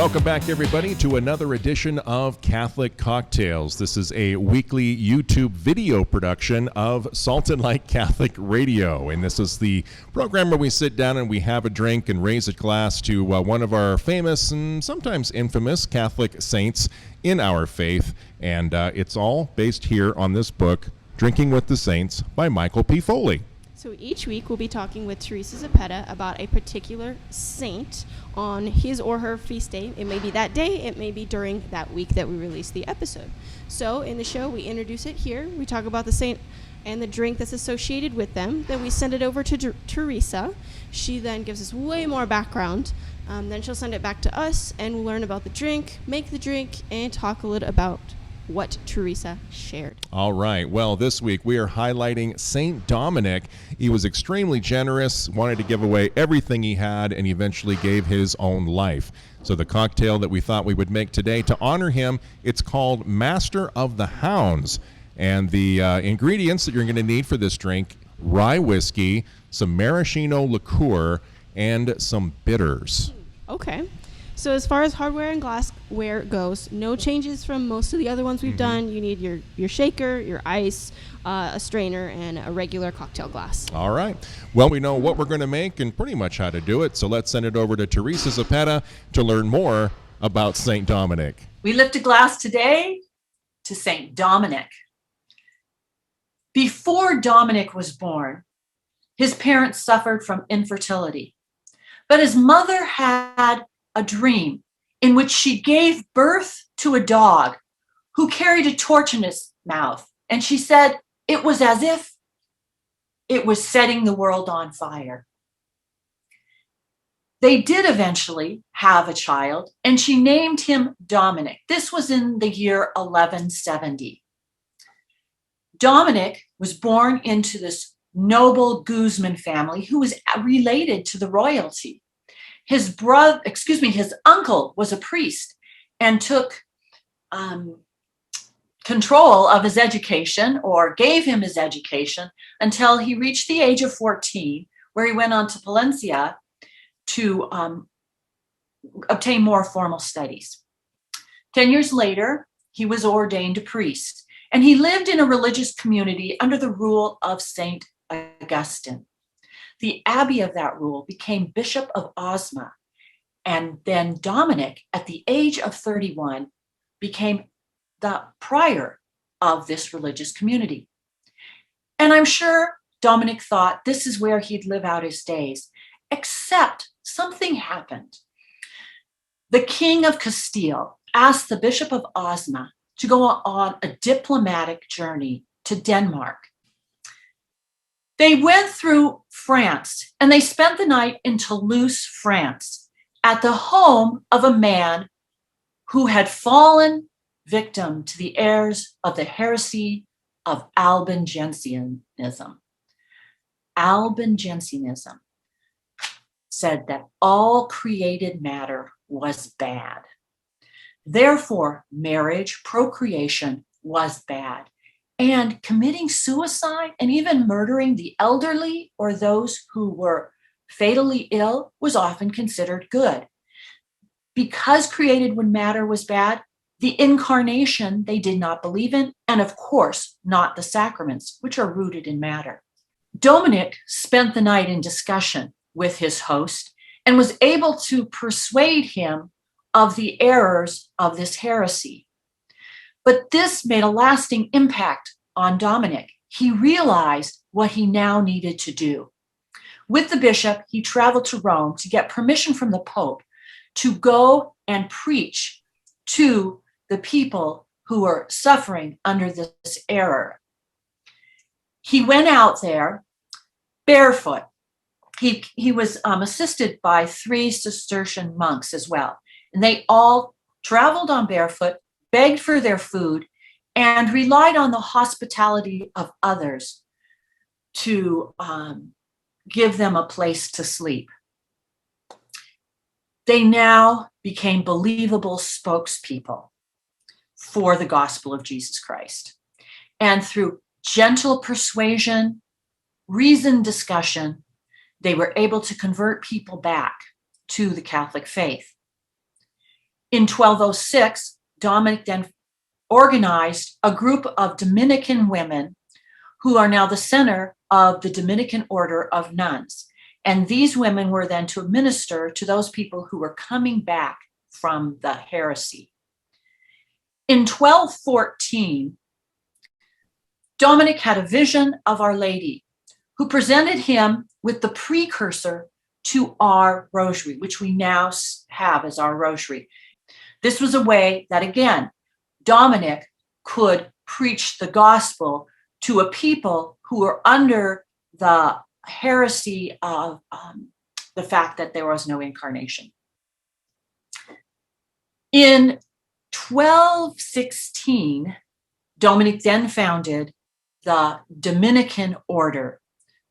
Welcome back, everybody, to another edition of Catholic Cocktails. This is a weekly YouTube video production of Salt and Light Catholic Radio. And this is the program where we sit down and we have a drink and raise a glass to one of our famous and sometimes infamous Catholic saints in our faith. And it's all based here on this book, Drinking with the Saints by Michael P. Foley. So each week we'll be talking with Teresa Zapeta about a particular saint on his or her feast day. It may be that day, it may be during that week that we release the episode. So in the show, we introduce it here. We talk about the saint and the drink that's associated with them. Then we send it over to Teresa. She then gives us way more background. Then she'll send it back to us, and we'll learn about the drink, make the drink, and talk a little about what Teresa shared. All right. Well, this week we are highlighting Saint Dominic. He was extremely generous, wanted to give away everything he had, and eventually gave his own life. So the cocktail that we thought we would make today to honor him, it's called Master of the Hounds. And the ingredients that you're going to need for this drink, rye whiskey, some maraschino liqueur, and some bitters. Okay. So as far as hardware and glassware goes, no changes from most of the other ones we've done. You need your shaker, your ice, a strainer, and a regular cocktail glass. All right. Well, we know what we're going to make and pretty much how to do it. So let's send it over to Teresa Zapeta to learn more about St. Dominic. We lift a glass today to St. Dominic. Before Dominic was born, his parents suffered from infertility. But his mother had a dream in which she gave birth to a dog who carried a torch in his mouth. And she said it was as if it was setting the world on fire. They did eventually have a child, and she named him Dominic. This was in the year 1170. Dominic was born into this noble Guzman family who was related to the royalty. His uncle was a priest and took control of his education, or gave him his education, until he reached the age of 14, where he went on to Palencia to obtain more formal studies. 10 years later, he was ordained a priest, and he lived in a religious community under the rule of Saint Augustine. The abbey of that rule became Bishop of Osma, and then Dominic, at the age of 31, became the prior of this religious community. And I'm sure Dominic thought this is where he'd live out his days, except something happened. The King of Castile asked the Bishop of Osma to go on a diplomatic journey to Denmark. They went through France, and they spent the night in Toulouse, France, at the home of a man who had fallen victim to the errors of the heresy of Albigensianism. Albigensianism said that all created matter was bad. Therefore, marriage, procreation was bad. And committing suicide and even murdering the elderly or those who were fatally ill was often considered good. Because created when matter was bad, the incarnation they did not believe in, and of course, not the sacraments, which are rooted in matter. Dominic spent the night in discussion with his host and was able to persuade him of the errors of this heresy. But this made a lasting impact on Dominic. He realized what he now needed to do. With the bishop, he traveled to Rome to get permission from the Pope to go and preach to the people who were suffering under this error. He went out there barefoot. He was assisted by 3 Cistercian monks as well. And they all traveled on barefoot, begged for their food, and relied on the hospitality of others to give them a place to sleep. They now became believable spokespeople for the gospel of Jesus Christ. And through gentle persuasion, reasoned discussion, they were able to convert people back to the Catholic faith. In 1206, Dominic then organized a group of Dominican women who are now the center of the Dominican Order of Nuns. And these women were then to minister to those people who were coming back from the heresy. In 1214, Dominic had a vision of Our Lady, who presented him with the precursor to our rosary, which we now have as our rosary. This was a way that, again, Dominic could preach the gospel to a people who were under the heresy of the fact that there was no incarnation. In 1216, Dominic then founded the Dominican order.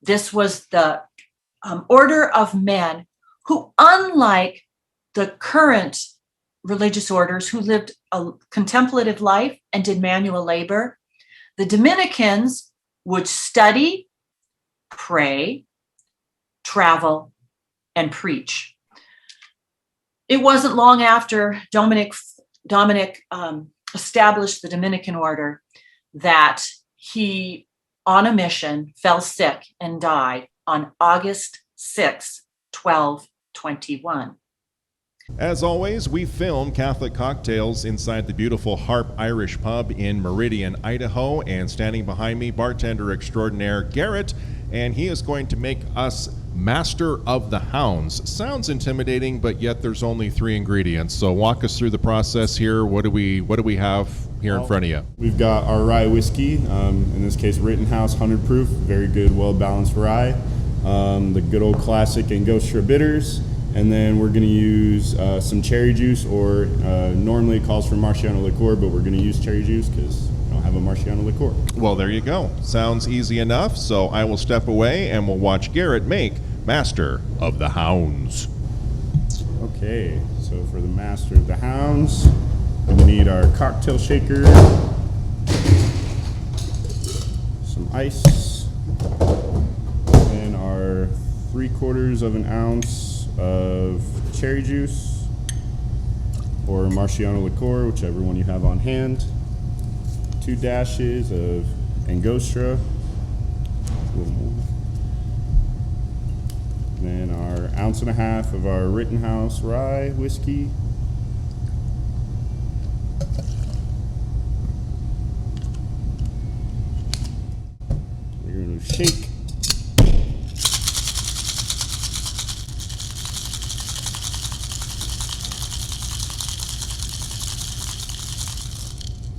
This was the order of men who, unlike the current religious orders who lived a contemplative life and did manual labor, the Dominicans would study, pray, travel, and preach. It wasn't long after Dominic established the Dominican order that he, on a mission, fell sick and died on August 6, 1221. As always, we film Catholic Cocktails inside the beautiful Harp Irish Pub in Meridian, Idaho, and standing behind me, bartender extraordinaire Garrett, and he is going to make us Master of the Hounds. Sounds intimidating, but yet there's only 3 ingredients. So walk us through the process here. What do we have here in front of you? We've got our rye whiskey, in this case Rittenhouse 100 proof, very good, well-balanced rye. The good old classic Angostura bitters. And then we're going to use some cherry juice, or normally it calls for Marciano liqueur, but we're going to use cherry juice because we don't have a Marciano liqueur. Well, there you go. Sounds easy enough. So I will step away and we'll watch Garrett make Master of the Hounds. Okay, so for the Master of the Hounds, we need our cocktail shaker, some ice, and our 3/4 of an ounce of cherry juice or Marciano liqueur, whichever one you have on hand, 2 dashes of Angostura, then our 1.5 ounces of our Rittenhouse rye whiskey, we're going to shake.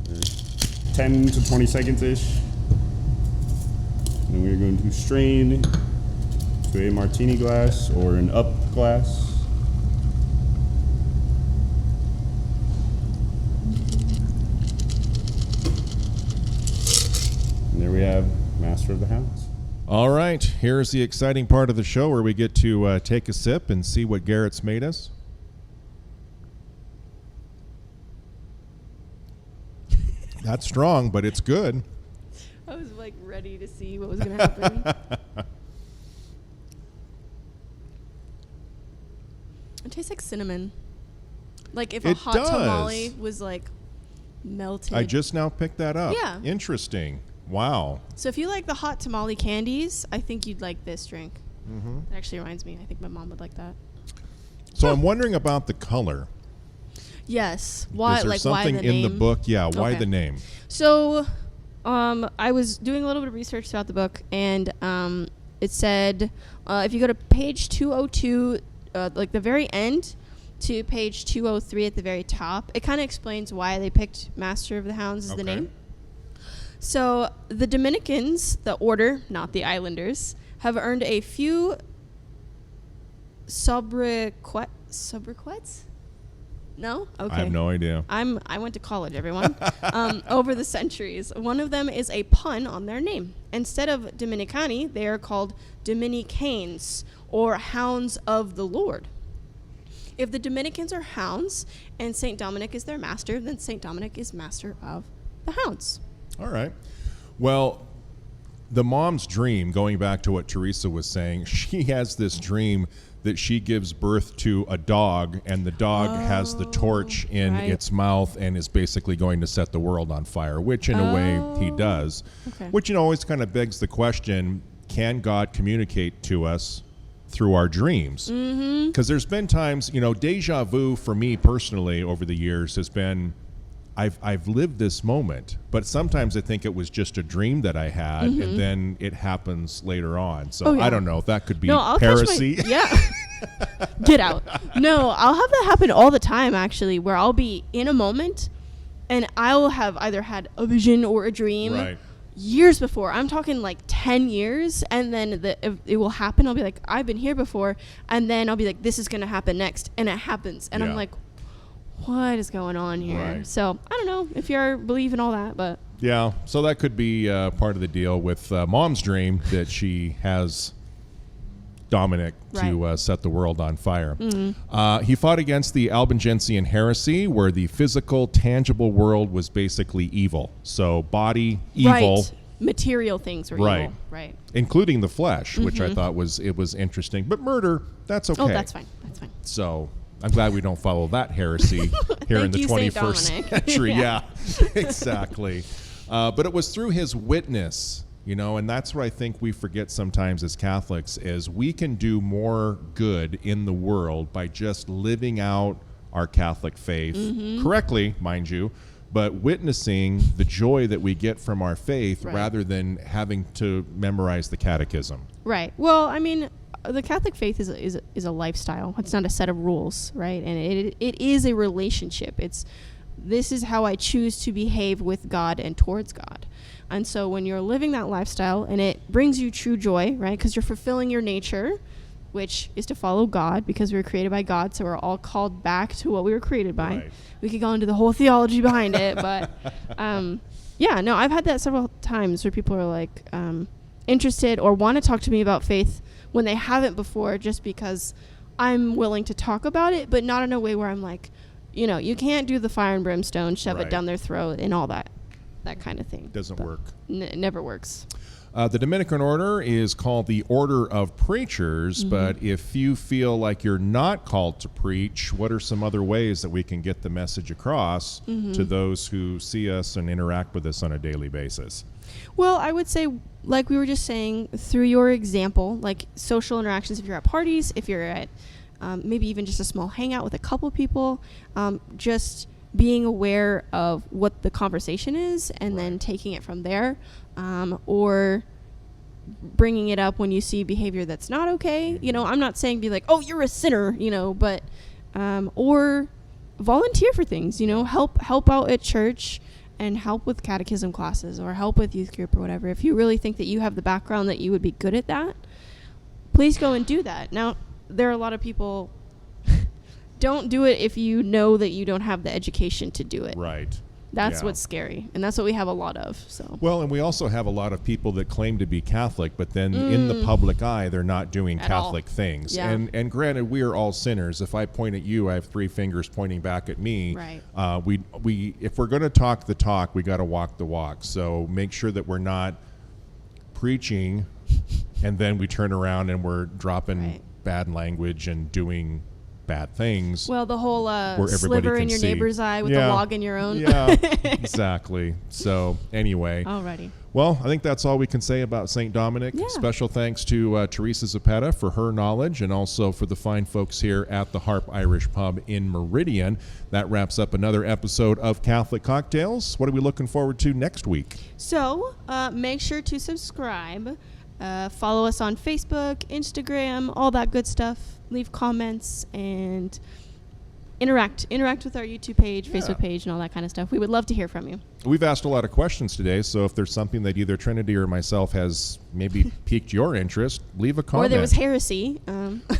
For 10 to 20 seconds-ish. And we're going to strain to a martini glass or an up glass. And there we have Master of the Hounds. All right, here's the exciting part of the show where we get to take a sip and see what Garrett's made us. That's strong, but it's good. I was like ready to see what was going to happen. It tastes like cinnamon. Like if a hot tamale was like melted. I just now picked that up. Yeah. Interesting. Wow. So if you like the hot tamale candies, I think you'd like this drink. Mm-hmm. It actually reminds me. I think my mom would like that. So I'm wondering about the color. Yes. Why? Is there like something why the in name? the book? Yeah. Why Okay. the name? So, I was doing a little bit of research throughout the book, and it said if you go to page 202, like the very end, to page 203 at the very top, it kind of explains why they picked Master of the Hounds as the name. So the Dominicans, the order, not the Islanders, have earned a few sobriquets. No? Okay. I have no idea. I went to college, everyone. Over the centuries. One of them is a pun on their name. Instead of Dominicani, they are called Dominicanes, or Hounds of the Lord. If the Dominicans are hounds and St. Dominic is their master, then St. Dominic is master of the hounds. All right. Well, the mom's dream, going back to what Teresa was saying, she has this dream that she gives birth to a dog, and the dog has the torch in its mouth and is basically going to set the world on fire, which in a way he does. Okay. Which, always kind of begs the question, can God communicate to us through our dreams? Because there's been times, deja vu for me personally over the years has been, I've lived this moment, but sometimes I think it was just a dream that I had, and then it happens later on. So I don't know. That could be heresy. Get out. No, I'll have that happen all the time, actually, where I'll be in a moment, and I will have either had a vision or a dream years before. I'm talking like 10 years, and then it will happen. I'll be like, I've been here before, and then I'll be like, this is going to happen next, and it happens, and I'm like, what is going on here? Right. So I don't know if you're believing all that, but yeah. So that could be part of the deal with Mom's dream that she has Dominic to set the world on fire. He fought against the Albigensian heresy, where the physical, tangible world was basically evil. So body evil, material things were evil, right? Including the flesh, which I thought was interesting. But murder, that's okay. Oh, that's fine. That's fine. So I'm glad we don't follow that heresy here in the 21st century. Yeah, exactly. But it was through his witness, and that's what I think we forget sometimes as Catholics, is we can do more good in the world by just living out our Catholic faith correctly, mind you, but witnessing the joy that we get from our faith rather than having to memorize the catechism. Right. Well, I mean, the Catholic faith is a lifestyle. It's not a set of rules, right? And it is a relationship. This is how I choose to behave with God and towards God. And so when you're living that lifestyle and it brings you true joy, right? Because you're fulfilling your nature, which is to follow God, because we were created by God. So we're all called back to what we were created by. Right. We could go into the whole theology behind it, but I've had that several times where people are like interested or want to talk to me about faith when they haven't before, just because I'm willing to talk about it, but not in a way where I'm like, you can't do the fire and brimstone, shove it down their throat and all that kind of thing. Doesn't work. It never works. The Dominican order is called the Order of Preachers, but if you feel like you're not called to preach, what are some other ways that we can get the message across to those who see us and interact with us on a daily basis? Well, I would say, like we were just saying, through your example, like social interactions, if you're at parties, if you're at maybe even just a small hangout with a couple people, just being aware of what the conversation is and then taking it from there, or bringing it up when you see behavior that's not okay. I'm not saying be like, oh, you're a sinner, but or volunteer for things, help out at church and help with catechism classes or help with youth group or whatever. If you really think that you have the background that you would be good at that, please go and do that. Now, there are a lot of people don't do it if you know that you don't have the education to do it. Right. That's what's scary, and that's what we have a lot of. So. Well, and we also have a lot of people that claim to be Catholic, but then in the public eye, they're not doing At Catholic all. things. Yeah. And granted, we are all sinners. If I point at you, I have three fingers pointing back at me. Right. We if we're going to talk the talk, we got to walk the walk. So make sure that we're not preaching, and then we turn around and we're dropping bad language and doing bad things. Well, the whole everybody sliver in can your see. neighbor's eye with the log in your own. Yeah, exactly. So anyway. Alrighty. Well, I think that's all we can say about St. Dominic. Yeah. Special thanks to Teresa Zapata for her knowledge, and also for the fine folks here at the Harp Irish Pub in Meridian. That wraps up another episode of Catholic Cocktails. What are we looking forward to next week? So make sure to subscribe. Follow us on Facebook, Instagram, all that good stuff. Leave comments and interact with our YouTube page, Facebook page, and all that kind of stuff. We would love to hear from you. We've asked a lot of questions today, so if there's something that either Trinity or myself has maybe piqued your interest, leave a comment. Or there was heresy.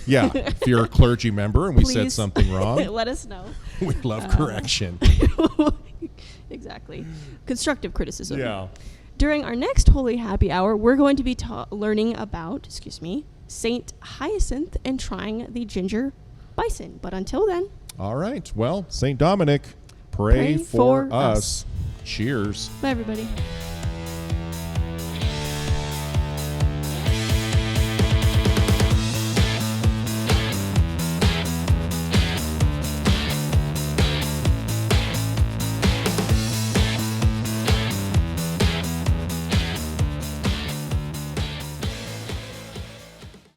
Yeah, if you're a clergy member and we said Please something wrong, let us know. we love correction. Exactly. Constructive criticism. Yeah. During our next Holy Happy Hour, we're going to be learning about, Saint Hyacinth and trying the ginger bison. But until then. All right. Well, St. Dominic, pray for us. Cheers. Bye, everybody.